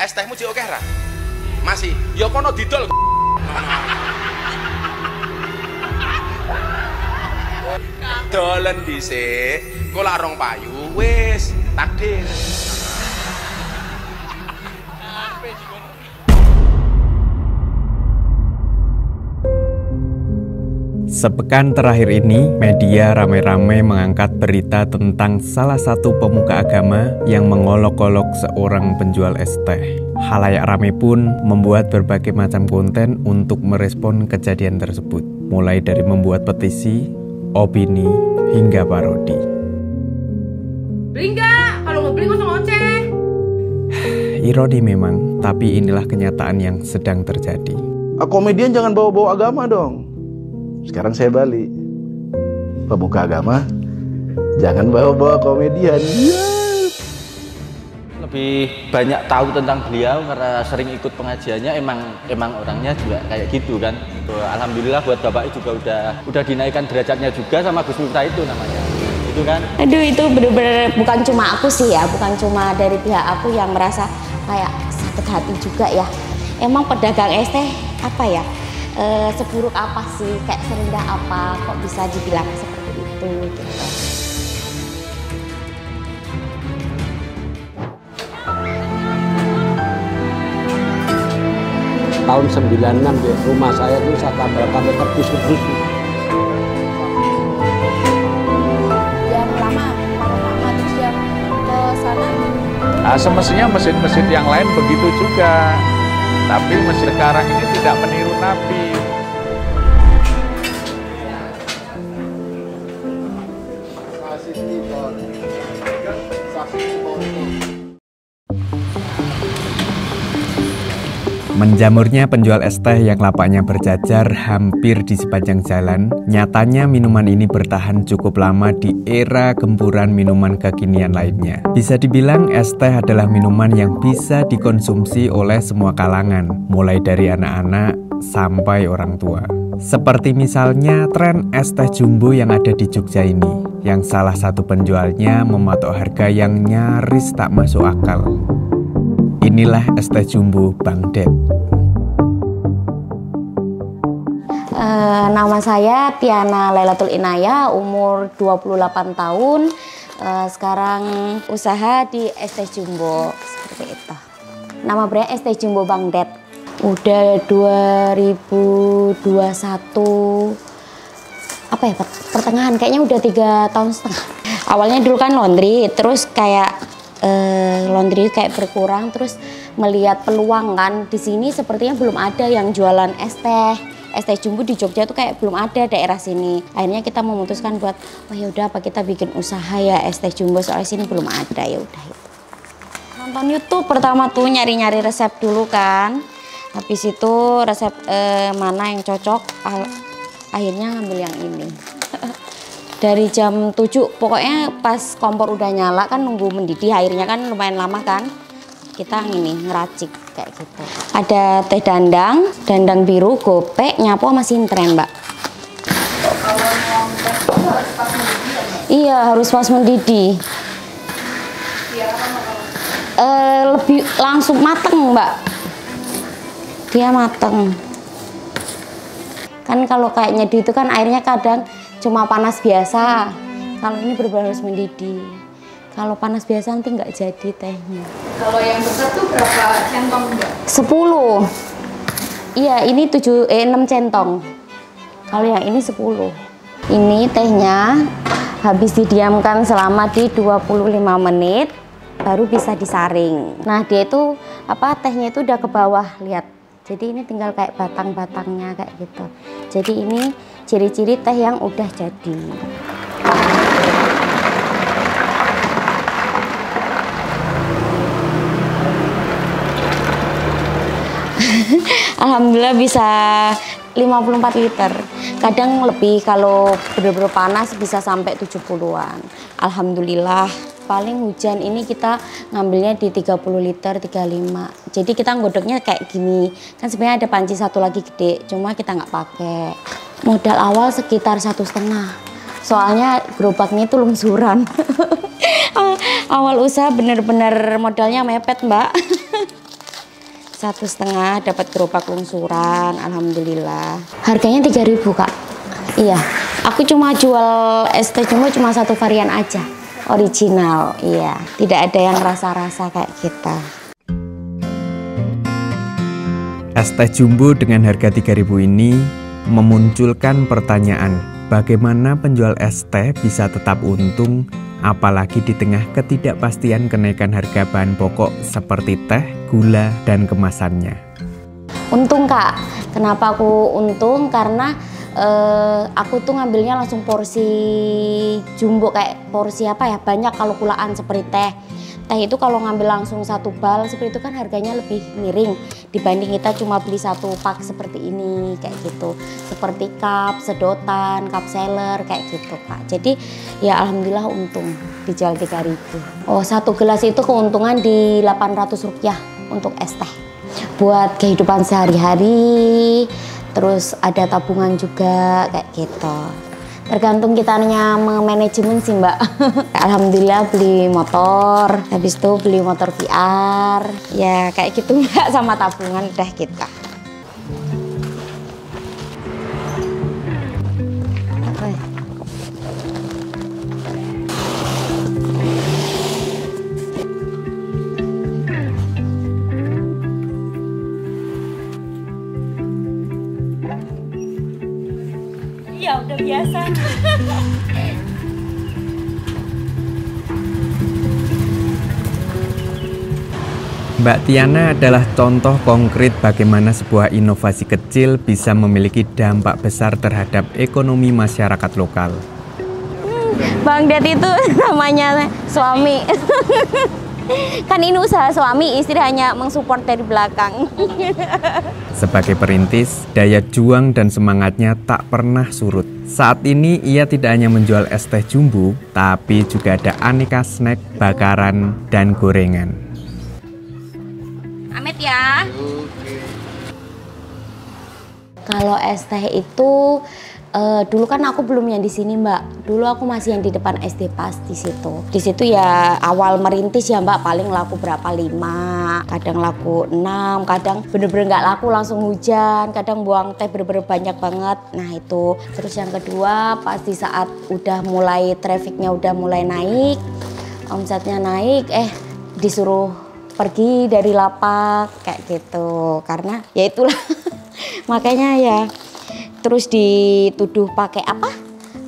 Es tehmu jek akeh ra? Masih. Ya kono didol. Dolen dhisik, kok lak rong payu wis takdir. Sepekan terakhir ini, media ramai-ramai mengangkat berita tentang salah satu pemuka agama yang mengolok-olok seorang penjual es teh. Khalayak ramai pun membuat berbagai macam konten untuk merespon kejadian tersebut, mulai dari membuat petisi, opini, hingga parodi. Beli nggak? Kalau nggak beli nggak usah ngoceh. Ironi memang, tapi inilah kenyataan yang sedang terjadi. Komedian jangan bawa-bawa agama dong. Sekarang saya balik. Pemuka agama jangan bawa-bawa komedian. Lebih banyak tahu tentang beliau karena sering ikut pengajiannya, emang orangnya juga kayak gitu kan. Alhamdulillah buat Bapak juga udah dinaikkan derajatnya juga sama Gus Miftah itu namanya. Itu kan. Aduh, itu bener-bener bukan cuma aku sih ya, bukan cuma dari pihak aku yang merasa kayak sakit hati juga ya. Emang pedagang es teh apa ya? Seburuk apa sih, kayak serendah apa kok bisa dibilang seperti itu gitu. Tahun 96 di rumah saya itu saya tambahkan terbusuk-busuk. Yang lama terus yang ke sana. Semestinya mesin-mesin yang lain begitu juga. Tapi mesin sekarang ini tidak meniru Nabi. Menjamurnya penjual es teh yang lapaknya berjajar hampir di sepanjang jalan, nyatanya minuman ini bertahan cukup lama di era gempuran minuman kekinian lainnya. Bisa dibilang es teh adalah minuman yang bisa dikonsumsi oleh semua kalangan, mulai dari anak-anak sampai orang tua. Seperti misalnya tren es teh jumbo yang ada di Jogja ini, yang salah satu penjualnya mematok harga yang nyaris tak masuk akal. Inilah es teh jumbo Bang Ded. Nama saya Tiana Lailatul Inayah, umur 28 tahun. Sekarang usaha di es teh jumbo seperti itu. Nama brand es teh jumbo Bang Ded. Udah 2021 apa ya, pertengahan, kayaknya udah 3,5 tahun. Awalnya dulu kan laundry, terus kayak laundry kayak berkurang, terus melihat peluang kan di sini sepertinya belum ada yang jualan es teh jumbo di Jogja tuh kayak belum ada daerah sini. Akhirnya kita memutuskan buat oh ya udah apa kita bikin usaha ya es teh jumbo, soalnya sini belum ada. Ya udah itu. Nonton YouTube pertama tuh nyari-nyari resep dulu kan. Habis itu resep mana yang cocok, akhirnya ngambil yang ini. Dari jam 7, pokoknya pas kompor udah nyala kan nunggu mendidih, airnya kan lumayan lama kan. Kita ini ngeracik kayak gitu. Ada teh dandang biru, gopek, nyapo sama sintren, Mbak. Iya, harus pas mendidih. Lebih langsung mateng, Mbak. Dia mateng. Kan kalau kayak nyeduh itu kan airnya kadang cuma panas biasa. Kalau ini benar-benar harus mendidih. Kalau panas biasa nanti nggak jadi tehnya. Kalau yang besar tuh berapa centong Mbak? 10. Iya, ini 6 centong. Kalau yang ini 10. Ini tehnya habis didiamkan selama di 25 menit baru bisa disaring. Nah, dia itu tehnya itu udah ke bawah, lihat. Jadi ini tinggal kayak batang-batangnya kayak gitu. Jadi ini ciri-ciri teh yang udah jadi. Alhamdulillah bisa 54 liter. Kadang lebih, kalau bener-bener panas bisa sampai 70-an. Alhamdulillah. Paling hujan ini kita ngambilnya di 30 liter, 35. Jadi kita nggodoknya kayak gini. Kan sebenarnya ada panci satu lagi gede, cuma kita nggak pakai. Modal awal sekitar 1,5. Soalnya gerobaknya itu lungsuran. Awal usaha bener-bener modalnya mepet, Mbak. 1,5 dapat gerobak lungsuran, alhamdulillah. Harganya 3.000 Kak. Iya, aku cuma jual es teh jumbo cuma satu varian aja, original. Iya, tidak ada yang rasa-rasa kayak kita. Es teh jumbo dengan harga 3.000 ini memunculkan pertanyaan, bagaimana penjual es teh bisa tetap untung, apalagi di tengah ketidakpastian kenaikan harga bahan pokok seperti teh, gula, dan kemasannya. Untung Kak, kenapa aku untung? Karena aku tuh ngambilnya langsung porsi jumbo, kayak porsi apa ya, banyak kalau kulaan seperti teh. Teh itu kalau ngambil langsung satu bal seperti itu kan harganya lebih miring dibanding kita cuma beli satu pak seperti ini kayak gitu. Seperti cup, sedotan, cup seller kayak gitu Kak. Jadi ya alhamdulillah untung dijual 3.000. Oh, satu gelas itu keuntungan di Rp800 untuk es teh. Buat kehidupan sehari-hari, terus ada tabungan juga kayak gitu. Tergantung kitanya manajemen sih Mbak. Alhamdulillah beli motor, habis itu beli motor VR, ya kayak gitu Mbak, sama tabungan udah kita. Ya udah biasa. Mbak Tiana adalah contoh konkret bagaimana sebuah inovasi kecil bisa memiliki dampak besar terhadap ekonomi masyarakat lokal. Bang Ded itu namanya suami. Kan ini usaha suami, istri hanya mensupport dari belakang. Sebagai perintis, daya juang dan semangatnya tak pernah surut. Saat ini ia tidak hanya menjual es teh jumbo, tapi juga ada aneka snack, bakaran, dan gorengan. Amit ya. Kalau es teh itu dulu kan aku belum yang di sini Mbak. Dulu aku masih yang di depan SD Pas di situ. Di situ ya awal merintis ya Mbak, paling laku berapa 5, kadang laku 6, kadang bener-bener nggak laku langsung hujan, kadang buang teh bener-bener banyak banget. Nah itu. Terus yang kedua pas di saat udah mulai trafficnya udah mulai naik, omsetnya naik, disuruh pergi dari lapak kayak gitu. Karena ya itulah makanya ya. Terus dituduh pakai apa?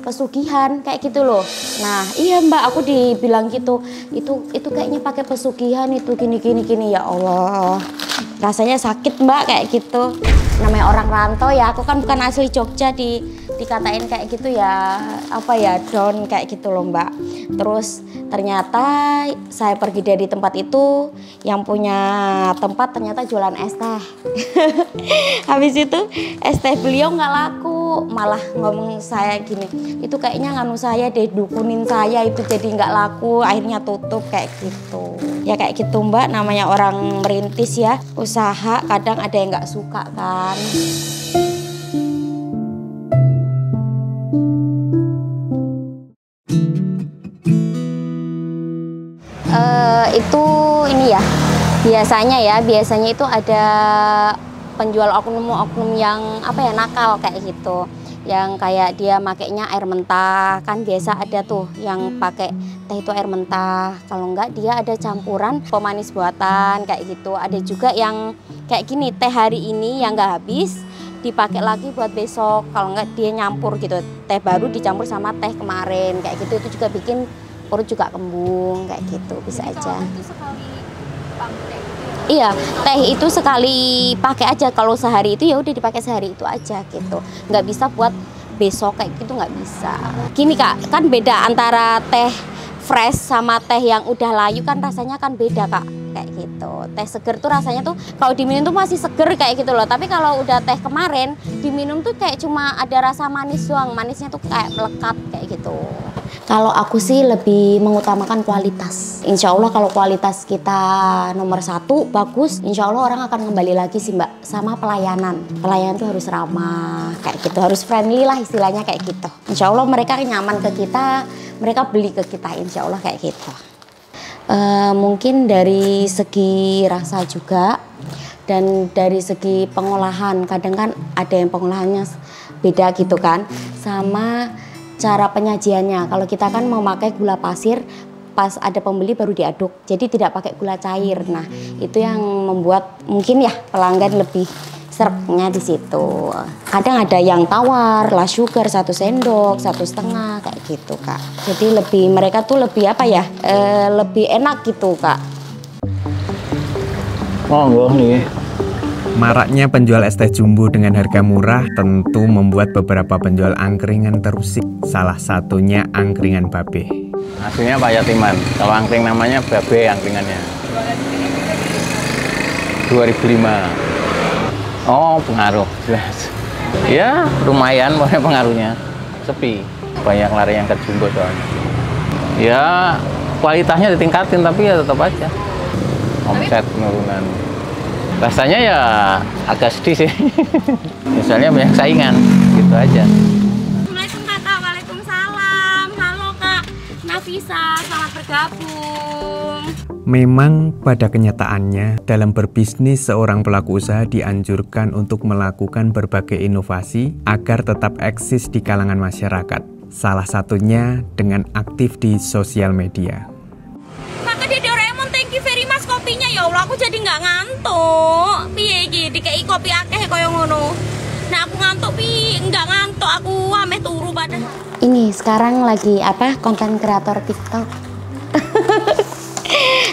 Pesugihan kayak gitu loh. Nah iya Mbak, aku dibilang gitu. Itu kayaknya pakai pesugihan, itu gini ya Allah. Rasanya sakit Mbak kayak gitu. Namanya orang rantau ya, aku kan bukan asli Jogja, dikatain kayak gitu ya, apa ya, down kayak gitu loh Mbak. Terus ternyata saya pergi dari tempat itu, yang punya tempat ternyata jualan es teh. Habis itu es teh beliau nggak laku, malah ngomong saya gini, itu kayaknya nganu saya deh, dukunin saya itu jadi nggak laku, akhirnya tutup kayak gitu. Ya kayak gitu Mbak, namanya orang merintis ya, usaha kadang ada yang nggak suka kan. Itu ini ya, biasanya itu ada penjual oknum-oknum yang apa ya, nakal kayak gitu, yang kayak dia makainya air mentah, kan biasa ada tuh yang pakai teh itu air mentah, kalau enggak dia ada campuran pemanis buatan kayak gitu. Ada juga yang kayak gini, teh hari ini yang nggak habis dipakai lagi buat besok, kalau enggak dia nyampur gitu, teh baru dicampur sama teh kemarin kayak gitu. Itu juga bikin perut juga kembung kayak gitu, bisa aja. Iya, teh itu sekali pakai aja, kalau sehari itu ya udah dipakai sehari itu aja gitu. Nggak bisa buat besok kayak gitu, nggak bisa. Gini Kak, kan beda antara teh fresh sama teh yang udah layu, kan rasanya kan beda Kak, kayak gitu. Teh seger tuh rasanya tuh kalau diminum tuh masih seger kayak gitu loh. Tapi kalau udah teh kemarin diminum tuh kayak cuma ada rasa manis doang, manisnya tuh kayak melekat kayak gitu. Kalau aku sih lebih mengutamakan kualitas. Insya Allah kalau kualitas kita nomor 1 bagus, insya Allah orang akan kembali lagi sih Mbak. Sama pelayanan. Pelayanan tuh harus ramah, kayak gitu. Harus friendly lah istilahnya kayak gitu. Insya Allah mereka nyaman ke kita, mereka beli ke kita, insya Allah kayak gitu. Mungkin dari segi rasa juga, Dan dari segi pengolahan, kadang kan ada yang pengolahannya beda gitu kan, sama cara penyajiannya. Kalau kita kan memakai gula pasir, pas ada pembeli baru diaduk, jadi tidak pakai gula cair. Nah, itu yang membuat mungkin ya pelanggan lebih seretnya di situ. Kadang ada yang tawar, lah sugar 1 sendok, 1,5 kayak gitu Kak. Jadi mereka tuh lebih apa ya, lebih enak gitu Kak. Monggo nih. Maraknya penjual es teh jumbo dengan harga murah tentu membuat beberapa penjual angkringan terusik. Salah satunya angkringan Babe. Aslinya Pak Yatiman. Kalau angkring namanya Babe angkringannya. 2005. Oh, pengaruh jelas. Ya, lumayan pokoknya pengaruhnya. Sepi. Banyak lari yang ke jumbo soalnya. Ya, kualitasnya ditingkatin tapi ya tetap aja. Omset penurunan. Rasanya ya agak sedih sih. Misalnya banyak saingan, gitu aja. Assalamualaikum Kakak, waalaikumsalam. Halo Kak, Nafisa, selamat bergabung. Memang pada kenyataannya dalam berbisnis seorang pelaku usaha dianjurkan untuk melakukan berbagai inovasi agar tetap eksis di kalangan masyarakat. Salah satunya dengan aktif di sosial media. Kakak Dede Doraemon, thank you very much kopinya. Ya Allah, aku jadi nggak ngantuk. Piye iki dikei kopi akeh koyo ngono. Nah, aku ngantuk nggak ngantuk, aku ameh turu pada. Ini sekarang lagi apa, konten kreator TikTok.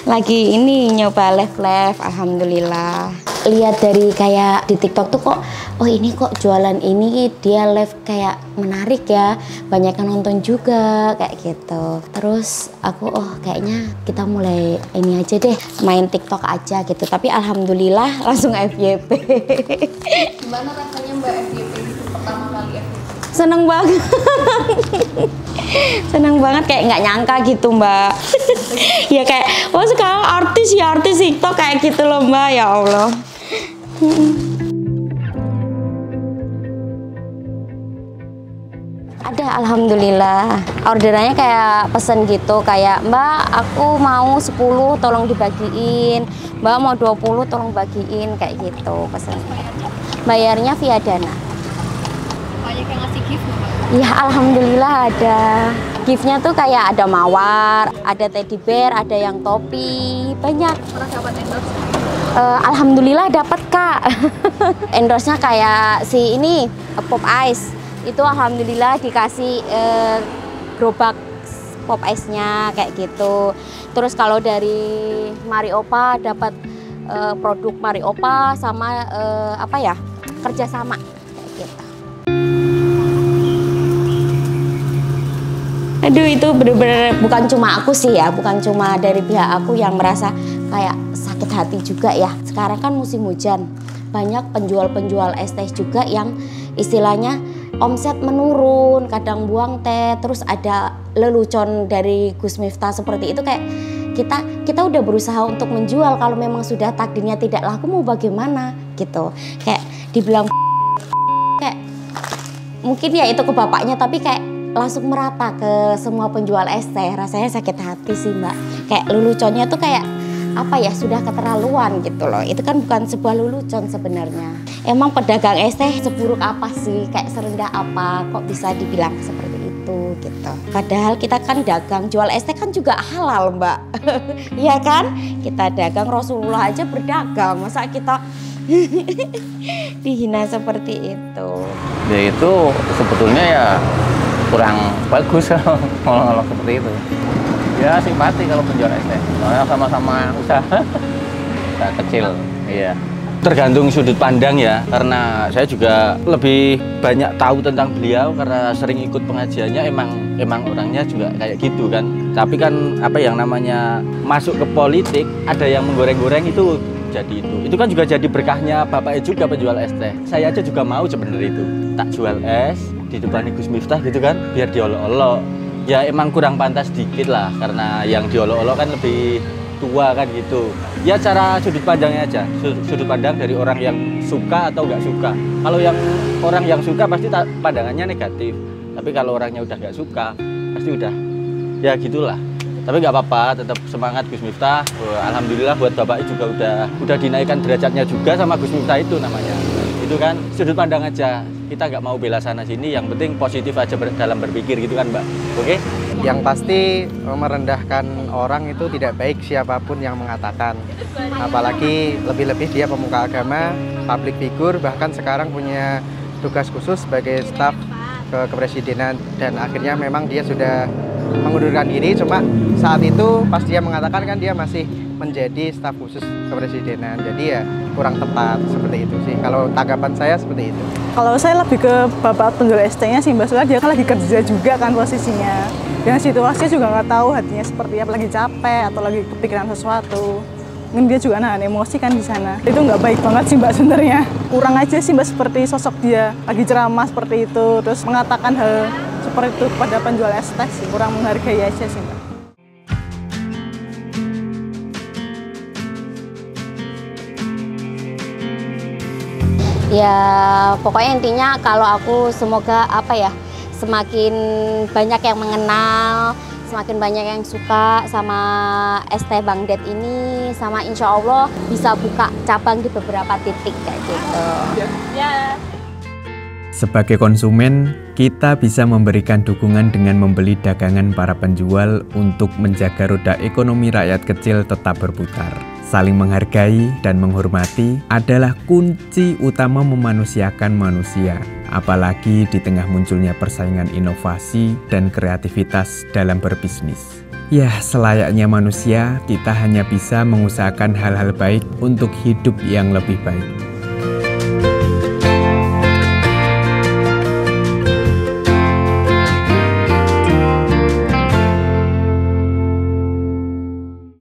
Lagi ini nyoba live, alhamdulillah. Lihat dari kayak di TikTok tuh kok, oh ini kok jualan ini dia live kayak menarik ya, banyak yang nonton juga kayak gitu. Terus aku kayaknya kita mulai ini aja deh, main TikTok aja gitu. Tapi alhamdulillah langsung FYP. Gimana rasanya Mbak FYP itu pertama kali FYP? Seneng banget. Seneng banget, kayak nggak nyangka gitu Mbak. Ya kayak, wah sekarang artis TikTok kayak gitu loh Mbak, ya Allah. Ada, alhamdulillah. Orderannya kayak pesen gitu, kayak Mbak aku mau 10 tolong dibagiin, Mbak mau 20 tolong bagiin, kayak gitu pesen. Bayarnya via Dana. Banyak yang ngasih gift Mbak? Ya alhamdulillah ada. Giftnya tuh kayak ada mawar, ada teddy bear, ada yang topi, banyak. Pernah dapat endorse? Alhamdulillah dapat Kak. Endorse-nya kayak si ini Pop Ice. Itu alhamdulillah dikasih gerobak Pop Ice-nya kayak gitu. Terus kalau dari Mariopa dapat produk Mariopa sama apa ya, kerjasama kayak gitu. Aduh, itu bener-bener bukan cuma aku sih ya, bukan cuma dari pihak aku yang merasa kayak sakit hati juga ya. Sekarang kan musim hujan, banyak penjual-penjual es teh juga yang istilahnya omset menurun, kadang buang teh. Terus ada lelucon dari Gus Miftah seperti itu, kayak kita udah berusaha untuk menjual, kalau memang sudah takdirnya tidak laku mau bagaimana gitu. Kayak dibilang kayak mungkin ya itu ke bapaknya, tapi kayak langsung merata ke semua penjual es teh. Rasanya sakit hati sih Mbak. Kayak leluconnya tuh kayak apa ya, sudah keterlaluan gitu loh. Itu kan bukan sebuah lelucon sebenarnya. Emang pedagang es teh seburuk apa sih, kayak serendah apa kok bisa dibilang seperti itu gitu. Padahal kita kan dagang, jual es teh kan juga halal Mbak. Iya kan, kita dagang, Rasulullah aja berdagang, masa kita dihina seperti itu. Ya itu sebetulnya ya kurang bagus kalau seperti itu. Ya simpati kalau penjual es teh, soalnya sama-sama usaha kecil. Iya. Tergantung sudut pandang ya, karena saya juga lebih banyak tahu tentang beliau karena sering ikut pengajiannya. Emang orangnya juga kayak gitu kan. Tapi kan apa yang namanya masuk ke politik, ada yang menggoreng-goreng itu jadi itu. Itu kan juga jadi berkahnya bapaknya juga penjual es teh. Saya aja juga mau sebenarnya itu. Tak jual es di depan Gus Miftah gitu kan, biar diolok-olok. Ya emang kurang pantas dikit lah, karena yang diolok-olok kan lebih tua kan gitu. Ya cara sudut pandangnya aja, sudut pandang dari orang yang suka atau nggak suka. Kalau yang orang yang suka pasti pandangannya negatif, tapi kalau orangnya udah nggak suka pasti udah ya gitulah. Tapi nggak apa-apa, tetap semangat Gus Miftah. Alhamdulillah buat Bapak juga udah dinaikkan derajatnya juga sama Gus Miftah itu namanya. Itu kan sudut pandang aja. Kita nggak mau bela sana sini, yang penting positif aja dalam berpikir gitu kan Mbak. Oke? Yang pasti merendahkan orang itu tidak baik siapapun yang mengatakan. Apalagi lebih-lebih dia pemuka agama, public figure, bahkan sekarang punya tugas khusus sebagai staf kepresidenan. Dan akhirnya memang dia sudah mengundurkan diri, cuma saat itu pas dia mengatakan kan dia masih menjadi staf khusus kepresidenan. Jadi ya kurang tepat seperti itu sih. Kalau tanggapan saya seperti itu. Kalau saya lebih ke Bapak penjual ST-nya sih Mbak, soalnya dia kan lagi kerja juga kan posisinya. Dan situasinya juga nggak tahu hatinya seperti apa, lagi capek atau lagi kepikiran sesuatu. Mungkin dia juga nahan emosi kan di sana. Itu nggak baik banget sih Mbak sebenarnya. Kurang aja sih Mbak seperti sosok dia lagi ceramah seperti itu, terus mengatakan hal seperti itu kepada penjual ST sih. Kurang menghargai aja sih Mbak. Ya pokoknya intinya kalau aku semoga apa ya, semakin banyak yang mengenal, semakin banyak yang suka sama ST Bang Ded ini, sama insya Allah bisa buka cabang di beberapa titik kayak gitu. Ya. Sebagai konsumen, kita bisa memberikan dukungan dengan membeli dagangan para penjual untuk menjaga roda ekonomi rakyat kecil tetap berputar. Saling menghargai dan menghormati adalah kunci utama memanusiakan manusia, apalagi di tengah munculnya persaingan inovasi dan kreativitas dalam berbisnis. Ya, selayaknya manusia, kita hanya bisa mengusahakan hal-hal baik untuk hidup yang lebih baik.